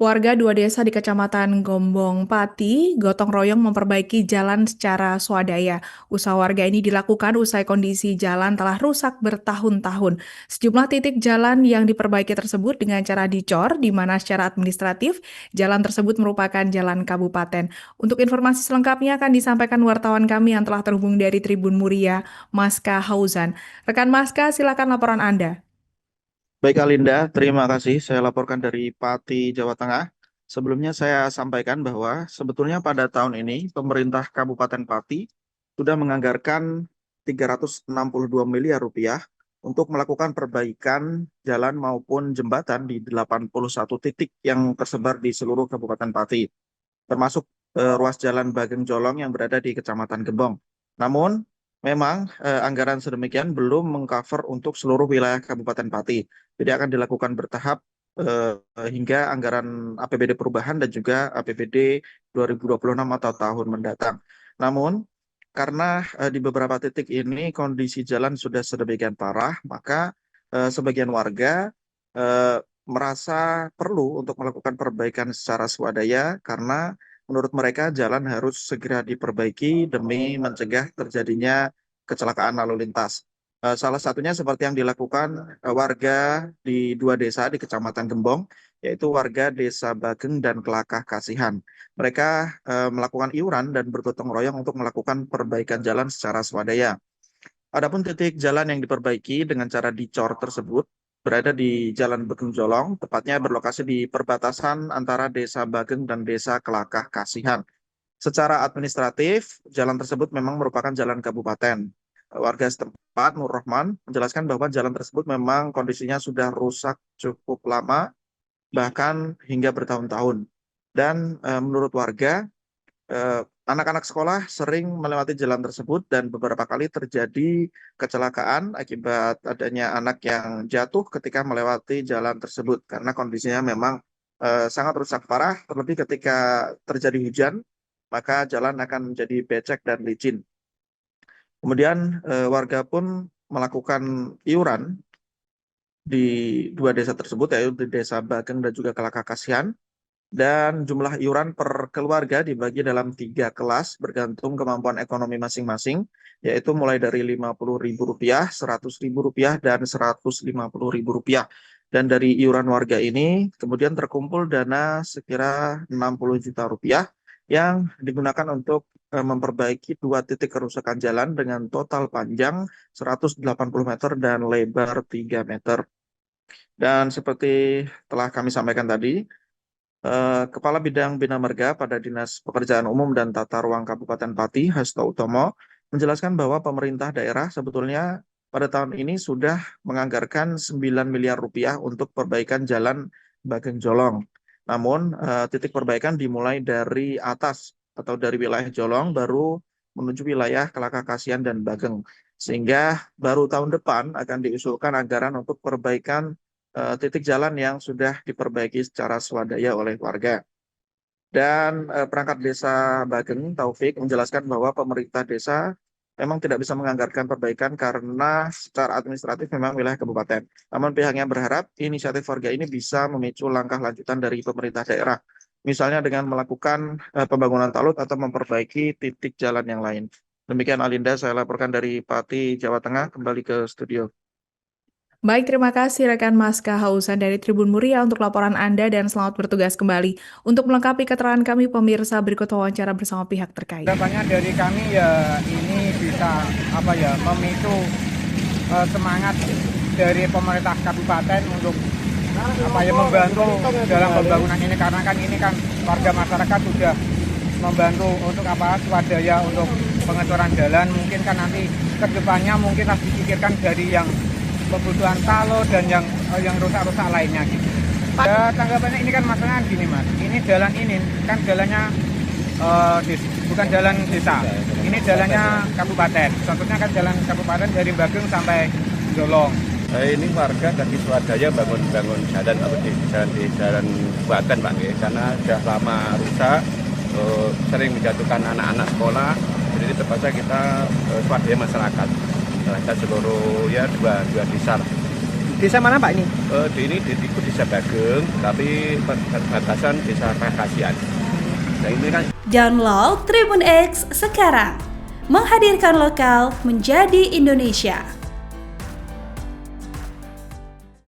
Warga dua desa di Kecamatan Gombong Pati gotong royong memperbaiki jalan secara swadaya. Usaha warga ini dilakukan usai kondisi jalan telah rusak bertahun-tahun. Sejumlah titik jalan yang diperbaiki tersebut dengan cara dicor, di mana secara administratif jalan tersebut merupakan jalan kabupaten. Untuk informasi selengkapnya akan disampaikan wartawan kami yang telah terhubung dari Tribun Muria, Maska Hauzan. Rekan Maska, silakan laporan Anda. Baik Alinda, terima kasih. Saya laporkan dari Pati, Jawa Tengah. Sebelumnya saya sampaikan bahwa sebetulnya pada tahun ini pemerintah Kabupaten Pati sudah menganggarkan 362 miliar rupiah untuk melakukan perbaikan jalan maupun jembatan di 81 titik yang tersebar di seluruh Kabupaten Pati, termasuk ruas jalan Bageng Jolong yang berada di Kecamatan Gembong. Namun, memang anggaran sedemikian belum mengcover untuk seluruh wilayah Kabupaten Pati. Jadi akan dilakukan bertahap hingga anggaran APBD perubahan dan juga APBD 2026 atau tahun mendatang. Namun, karena di beberapa titik ini kondisi jalan sudah sedemikian parah, maka sebagian warga eh, merasa perlu untuk melakukan perbaikan secara swadaya karena menurut mereka jalan harus segera diperbaiki demi mencegah terjadinya kecelakaan lalu lintas. Salah satunya seperti yang dilakukan warga di dua desa di Kecamatan Gembong, yaitu warga Desa Bageng dan Kelakah Kasihan. Mereka melakukan iuran dan bergotong royong untuk melakukan perbaikan jalan secara swadaya. Adapun titik jalan yang diperbaiki dengan cara dicor tersebut berada di Jalan Bageng Jolong, tepatnya berlokasi di perbatasan antara Desa Bageng dan Desa Kelakah Kasihan. Secara administratif, jalan tersebut memang merupakan jalan kabupaten. Warga setempat, Nur Rahman, menjelaskan bahwa jalan tersebut memang kondisinya sudah rusak cukup lama, bahkan hingga bertahun-tahun. Dan menurut warga, anak-anak sekolah sering melewati jalan tersebut dan beberapa kali terjadi kecelakaan akibat adanya anak yang jatuh ketika melewati jalan tersebut karena kondisinya memang sangat rusak parah, terlebih ketika terjadi hujan, maka jalan akan menjadi becek dan licin. Kemudian warga pun melakukan iuran di dua desa tersebut, yaitu di Desa Bageng dan juga Kelakah Kasihan, dan jumlah iuran per keluarga dibagi dalam tiga kelas bergantung kemampuan ekonomi masing-masing, yaitu mulai dari Rp50.000, Rp100.000, dan Rp150.000. Dan dari iuran warga ini kemudian terkumpul dana sekira Rp60 juta yang digunakan untuk memperbaiki dua titik kerusakan jalan dengan total panjang 180 meter dan lebar 3 meter. Dan seperti telah kami sampaikan tadi, Kepala Bidang Bina Marga pada Dinas Pekerjaan Umum dan Tata Ruang Kabupaten Pati, Hasto Utomo, menjelaskan bahwa pemerintah daerah sebetulnya pada tahun ini sudah menganggarkan 9 miliar rupiah untuk perbaikan jalan Bageng Jolong. Namun, titik perbaikan dimulai dari atas atau dari wilayah Jolong baru menuju wilayah Kelakah Kasihan dan Bageng. Sehingga baru tahun depan akan diusulkan anggaran untuk perbaikan titik jalan yang sudah diperbaiki secara swadaya oleh warga. Dan perangkat desa Bageng, Taufik, menjelaskan bahwa pemerintah desa memang tidak bisa menganggarkan perbaikan karena secara administratif memang wilayah kabupaten. Namun pihaknya berharap inisiatif warga ini bisa memicu langkah lanjutan dari pemerintah daerah. Misalnya dengan melakukan pembangunan talut atau memperbaiki titik jalan yang lain. Demikian Alinda, saya laporkan dari Pati, Jawa Tengah, kembali ke studio. Baik, terima kasih rekan Maska Hausan dari Tribun Muria untuk laporan Anda dan selamat bertugas kembali. Untuk melengkapi keterangan kami, pemirsa berikut wawancara bersama pihak terkait. Harapannya dari kami ya ini bisa memicu semangat dari pemerintah kabupaten untuk membantu dalam pembangunan ini, karena kan ini kan warga masyarakat sudah membantu untuk swadaya untuk pengecoran jalan. Mungkin kan nanti kedepannya mungkin harus dipikirkan dari yang kebutuhan talo dan yang rusak-rusak lainnya gitu. Ya, tanggapannya ini kan masalahnya gini Mas, ini jalan ini kan jalannya bukan jalan desa, ini jalannya kabupaten. Contohnya kan jalan kabupaten dari Bageng sampai Jolong. Ini warga dari swadaya bangun jalan di jalan kabupaten Pak, karena sudah lama rusak, sering menjatuhkan anak-anak sekolah. Jadi terpaksa kita swadaya masyarakat seluruh ya dua desa. Desa mana Pak ini? Di Desa Bageng, tapi perbatasan Desa Pakasian. Nah ini kan Download Tribun X sekarang, menghadirkan lokal menjadi Indonesia.